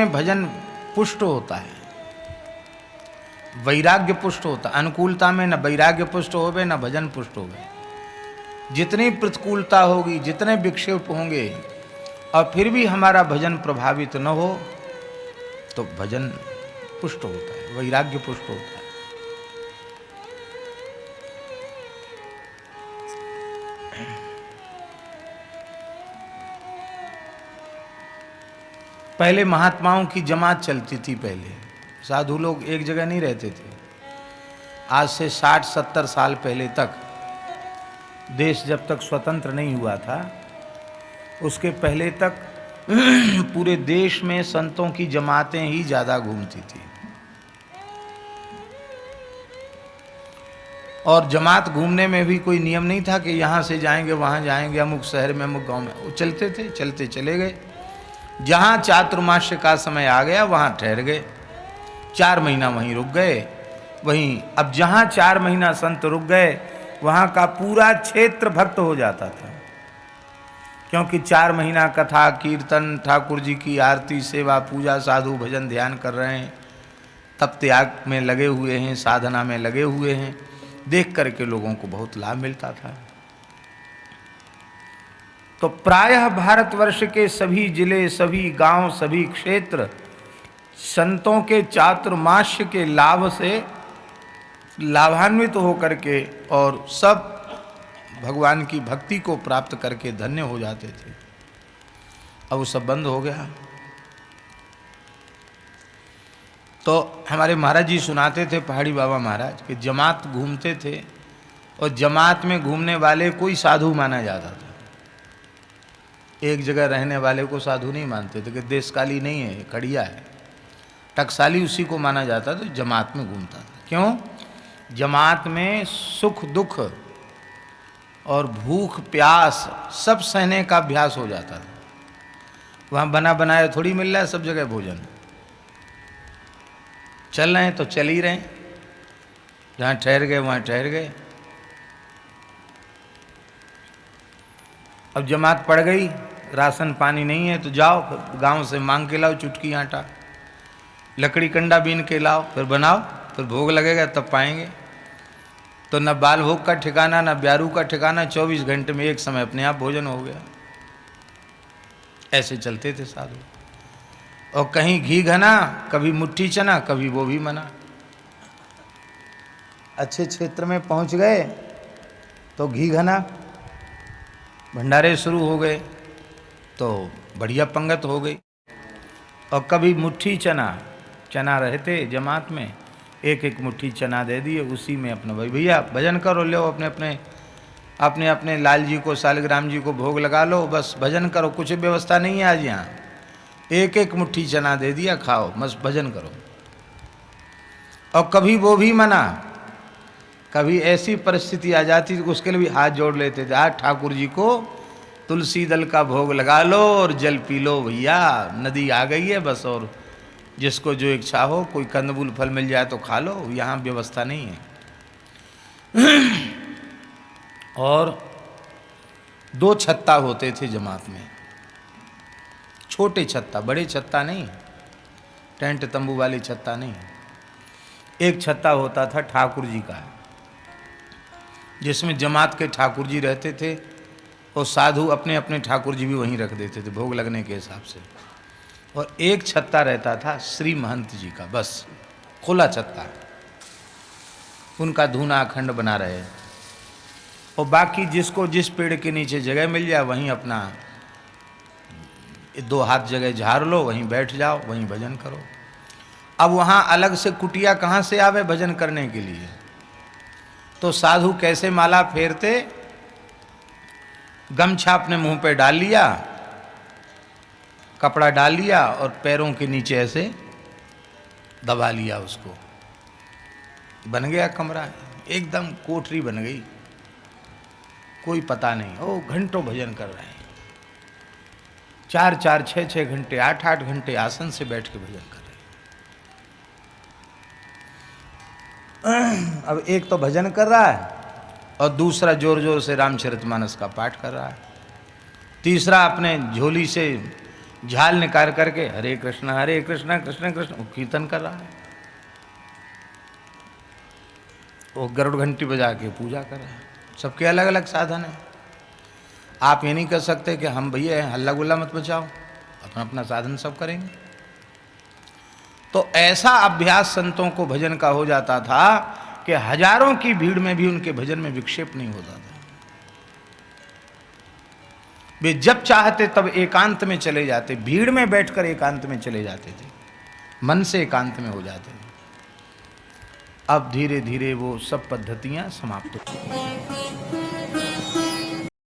भजन पुष्ट होता है, वैराग्य पुष्ट होता है। अनुकूलता में न वैराग्य पुष्ट होवे न भजन पुष्ट होवे। जितनी प्रतिकूलता होगी, जितने विक्षेप होंगे और फिर भी हमारा भजन प्रभावित न हो तो भजन पुष्ट होता है, वैराग्य पुष्ट होता है। पहले महात्माओं की जमात चलती थी। पहले साधु लोग एक जगह नहीं रहते थे। आज से 60-70 साल पहले तक, देश जब तक स्वतंत्र नहीं हुआ था उसके पहले तक पूरे देश में संतों की जमातें ही ज़्यादा घूमती थी। और जमात घूमने में भी कोई नियम नहीं था कि यहाँ से जाएंगे वहाँ जाएंगे, अमुक शहर में अमुक गांव में। वो चलते थे, चलते चले गए। जहाँ चातुर्मास्य का समय आ गया वहाँ ठहर गए, 4 महीना वहीं रुक गए। वहीं अब जहाँ 4 महीना संत रुक गए वहाँ का पूरा क्षेत्र भक्त हो जाता था, क्योंकि 4 महीना कथा कीर्तन, ठाकुर जी की आरती, सेवा, पूजा, साधु भजन ध्यान कर रहे हैं, तप त्याग में लगे हुए हैं, साधना में लगे हुए हैं। देख करके लोगों को बहुत लाभ मिलता था। तो प्रायः भारतवर्ष के सभी जिले, सभी गांव, सभी क्षेत्र संतों के चातुर्मास्य के लाभ से लाभान्वित होकर के और सब भगवान की भक्ति को प्राप्त करके धन्य हो जाते थे। अब वो सब बंद हो गया। तो हमारे महाराज जी सुनाते थे, पहाड़ी बाबा महाराज, कि जमात घूमते थे और जमात में घूमने वाले कोई साधु माना जाता था। एक जगह रहने वाले को साधु नहीं मानते थे कि देशकाली नहीं है, खड़िया है। टकसाली उसी को माना जाता था जमात में घूमता था। क्यों? जमात में सुख दुख और भूख प्यास सब सहने का अभ्यास हो जाता था। वहाँ बना बनाया थोड़ी मिल रहा है सब जगह भोजन। चल रहे हैं तो चल ही रहे हैं, जहाँ ठहर गए वहाँ ठहर गए। अब जमात पड़ गई, राशन पानी नहीं है तो जाओ गांव से मांग के लाओ चुटकी आटा, लकड़ी कंडा बीन के लाओ, फिर बनाओ, फिर भोग लगेगा तब पाएंगे। तो न बाल भोग का ठिकाना, न ब्यारू का ठिकाना, 24 घंटे में एक समय अपने आप भोजन हो गया। ऐसे चलते थे साधु। और कहीं घी घना, कभी मुट्ठी चना, कभी वो भी मना। अच्छे क्षेत्र में पहुंच गए तो घी घना, भंडारे शुरू हो गए तो बढ़िया पंगत हो गई। और कभी मुट्ठी चना, चना रहते जमात में, एक एक मुट्ठी चना दे दिए, उसी में अपना भाई भैया भजन करो, लो अपने अपने लाल जी को, सालिग्राम जी को भोग लगा लो, बस भजन करो। कुछ व्यवस्था नहीं है आज यहाँ, एक एक मुट्ठी चना दे दिया, खाओ, बस भजन करो। और कभी वो भी मना, कभी ऐसी परिस्थिति आ जाती थी उसके लिए भी हाथ जोड़ लेते थे। आज ठाकुर जी को तुलसी दल का भोग लगा लो और जल पी लो भैया, नदी आ गई है बस, और जिसको जो इच्छा हो, कोई कंदमूल फल मिल जाए तो खा लो, यहाँ व्यवस्था नहीं है। और 2 छत्ता होते थे जमात में, छोटे छत्ता, बड़े छत्ता नहीं, टेंट तंबू वाली छत्ता नहीं। एक छत्ता होता था ठाकुर जी का, जिसमें जमात के ठाकुर जी रहते थे और साधु अपने अपने ठाकुर जी भी वहीं रख देते थे भोग लगने के हिसाब से। और एक छत्ता रहता था श्री महंत जी का, बस खुला छत्ता, उनका धूना अखंड बना रहे। और बाकी जिसको जिस पेड़ के नीचे जगह मिल जाए वहीं अपना 2 हाथ जगह झाड़ लो, वहीं बैठ जाओ, वहीं भजन करो। अब वहाँ अलग से कुटिया कहाँ से आवे भजन करने के लिए? तो साधु कैसे माला फेरते, गमछा अपने मुंह पे डाल लिया, कपड़ा डाल लिया और पैरों के नीचे ऐसे दबा लिया उसको, बन गया कमरा, एकदम कोठरी बन गई। कोई पता नहीं, ओ घंटों भजन कर रहे हैं, 4-4, 6-6 घंटे, 8-8 घंटे आसन से बैठ के भजन कर रहे हैं। अब एक तो भजन कर रहा है और दूसरा जोर जोर से रामचरितमानस का पाठ कर रहा है, तीसरा अपने झोली से झाल निकाल करके हरे कृष्ण कृष्ण कृष्ण वो कीर्तन कर रहा है, वो गरुड़ घंटी बजा के पूजा कर रहा है। सबके अलग अलग साधन है। आप ये नहीं कर सकते कि हम भैया हल्ला गुल्ला मत बचाओ, अपना अपना साधन सब करेंगे। तो ऐसा अभ्यास संतों को भजन का हो जाता था कि हजारों की भीड़ में भी उनके भजन में विक्षेप नहीं होता था। वे जब चाहते तब एकांत में चले जाते, भीड़ में बैठकर एकांत में चले जाते थे, मन से एकांत में हो जाते थे। अब धीरे धीरे वो सब पद्धतियां समाप्त हो